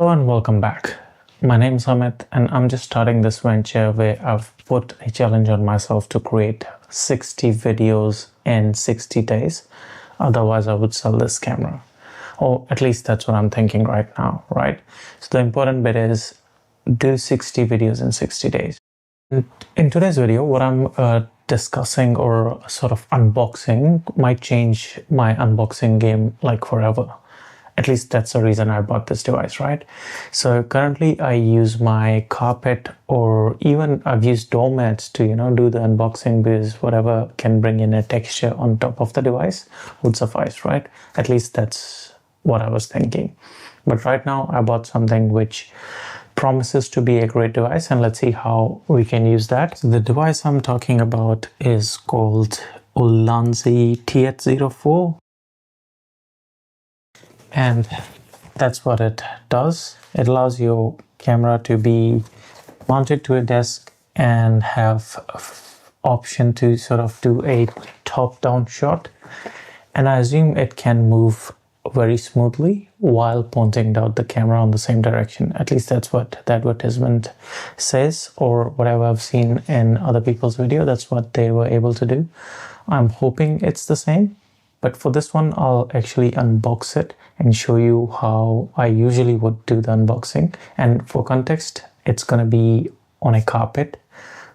Hello and welcome back. My name is Amit and I'm just starting this venture where I've put a challenge on myself to create 60 videos in 60 days. Otherwise I would sell this camera. Or at least that's what I'm thinking right now, right? So the important bit is do 60 videos in 60 days. In today's video, what I'm discussing or sort of unboxing might change my unboxing game like forever. At least that's the reason I bought this device, right? So currently I use my carpet, or even I've used doormats to, do the unboxing, because whatever can bring in a texture on top of the device would suffice, right? At least that's what I was thinking. But right now I bought something which promises to be a great device, and let's see how we can use that. So the device I'm talking about is called Ulanzi TH04. And that's what it does. It allows your camera to be mounted to a desk and have option to sort of do a top-down shot. And I assume it can move very smoothly while pointing out the camera on the same direction. At least that's what the advertisement says, or whatever I've seen in other people's video, that's what they were able to do. I'm hoping it's the same. But for this one, I'll actually unbox it and show you how I usually would do the unboxing. And for context, it's going to be on a carpet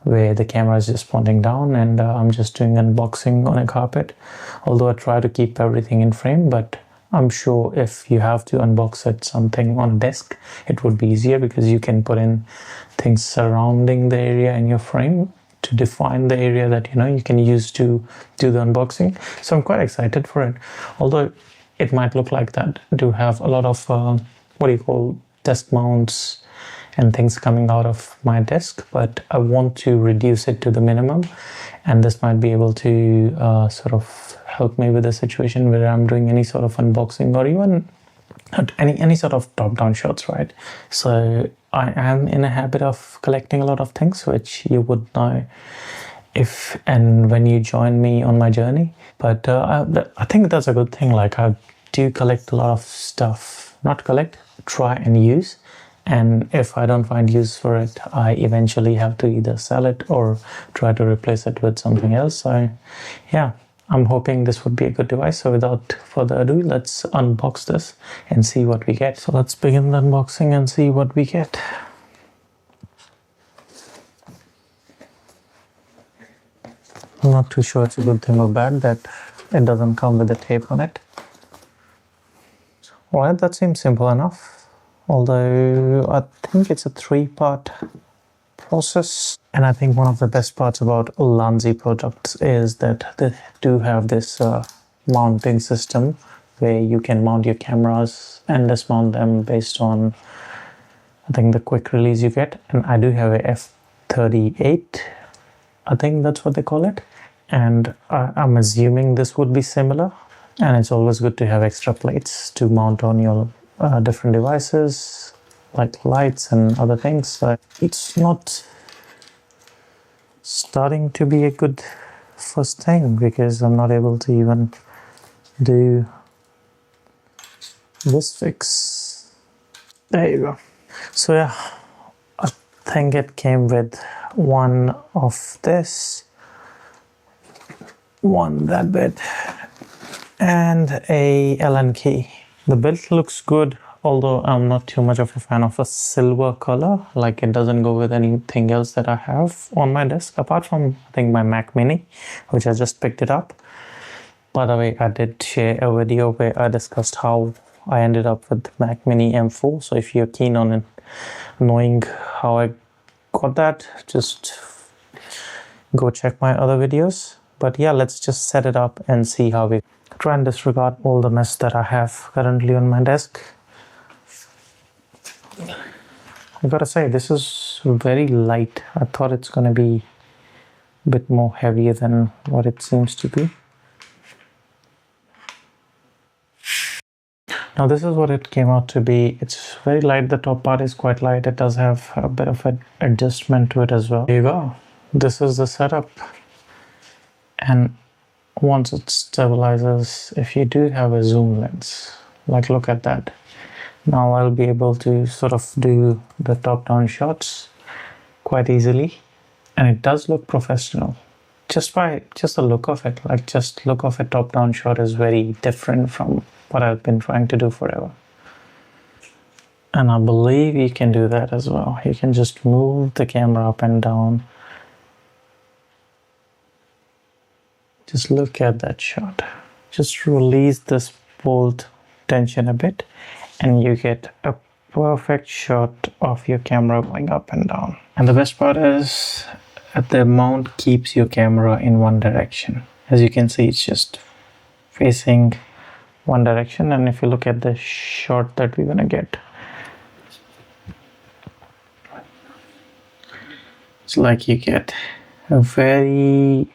where the camera is just pointing down, and I'm just doing unboxing on a carpet. Although I try to keep everything in frame, but I'm sure if you have to unbox it something on a desk, it would be easier because you can put in things surrounding the area in your frame to define the area that you can use to do the unboxing. So I'm quite excited for it, although it might look like that to have a lot of desk mounts and things coming out of my desk, but I want to reduce it to the minimum, and this might be able to sort of help me with a situation where I'm doing any sort of unboxing or even any sort of top-down shots, right? So I am in a habit of collecting a lot of things, which you would know if and when you join me on my journey. But I think that's a good thing. Like, I do collect a lot of stuff, not collect, try and use. And if I don't find use for it, I eventually have to either sell it or try to replace it with something else. So yeah, I'm hoping this would be a good device. So without further ado, let's unbox this and see what we get. So let's begin the unboxing and see what we get. I'm not too sure it's a good thing or bad that it doesn't come with a tape on it. Alright, that seems simple enough. Although I think it's a 3-part process. And I think one of the best parts about Ulanzi products is that they do have this mounting system where you can mount your cameras and dismount them based on, I think, the quick release you get. And I do have a F38, I think that's what they call it. And I'm assuming this would be similar. And it's always good to have extra plates to mount on your different devices like lights and other things. But it's not starting to be a good first thing because I'm not able to even do this fix. There you go. So yeah, I think it came with one of this, one that bit, and a Allen key. The build looks good, although I'm not too much of a fan of a silver color. Like, it doesn't go with anything else that I have on my desk, apart from, I think, my Mac Mini, which I just picked it up. By the way, I did share a video where I discussed how I ended up with Mac Mini M4. So if you're keen on knowing how I got that, just go check my other videos. But yeah, let's just set it up and see how we try and disregard all the mess that I have currently on my desk. I gotta say, this is very light. I thought it's gonna be a bit more heavier than what it seems to be. Now this is what it came out to be. It's very light. The top part is quite light. It does have a bit of an adjustment to it as well. There you go. This is the setup. And once it stabilizes, if you do have a zoom lens, like, look at that. Now I'll be able to sort of do the top-down shots quite easily, and it does look professional. Just the look of it, like just look of a top-down shot is very different from what I've been trying to do forever. And I believe you can do that as well. You can just move the camera up and down. Just look at that shot. Just release this bolt tension a bit and you get a perfect shot of your camera going up and down. And the best part is the mount keeps your camera in one direction. As you can see, it's just facing one direction. And if you look at the shot that we're gonna get, it's like you get a very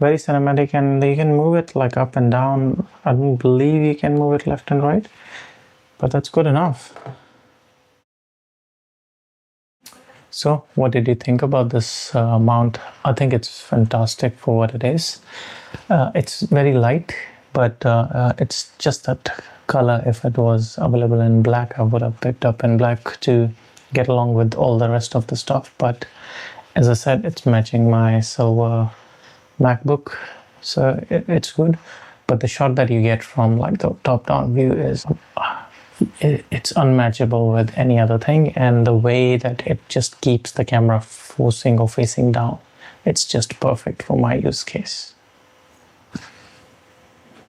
cinematic, and you can move it like up and down. I don't believe you can move it left and right, but that's good enough. So what did you think about this mount? I think it's fantastic for what it is. It's very light, but it's just that color. If it was available in black, I would have picked up in black to get along with all the rest of the stuff. But as I said, it's matching my silver MacBook, so it's good. But the shot that you get from like the top-down view is it's unmatchable with any other thing, and the way that it just keeps the camera forcing or facing down, it's just perfect for my use case.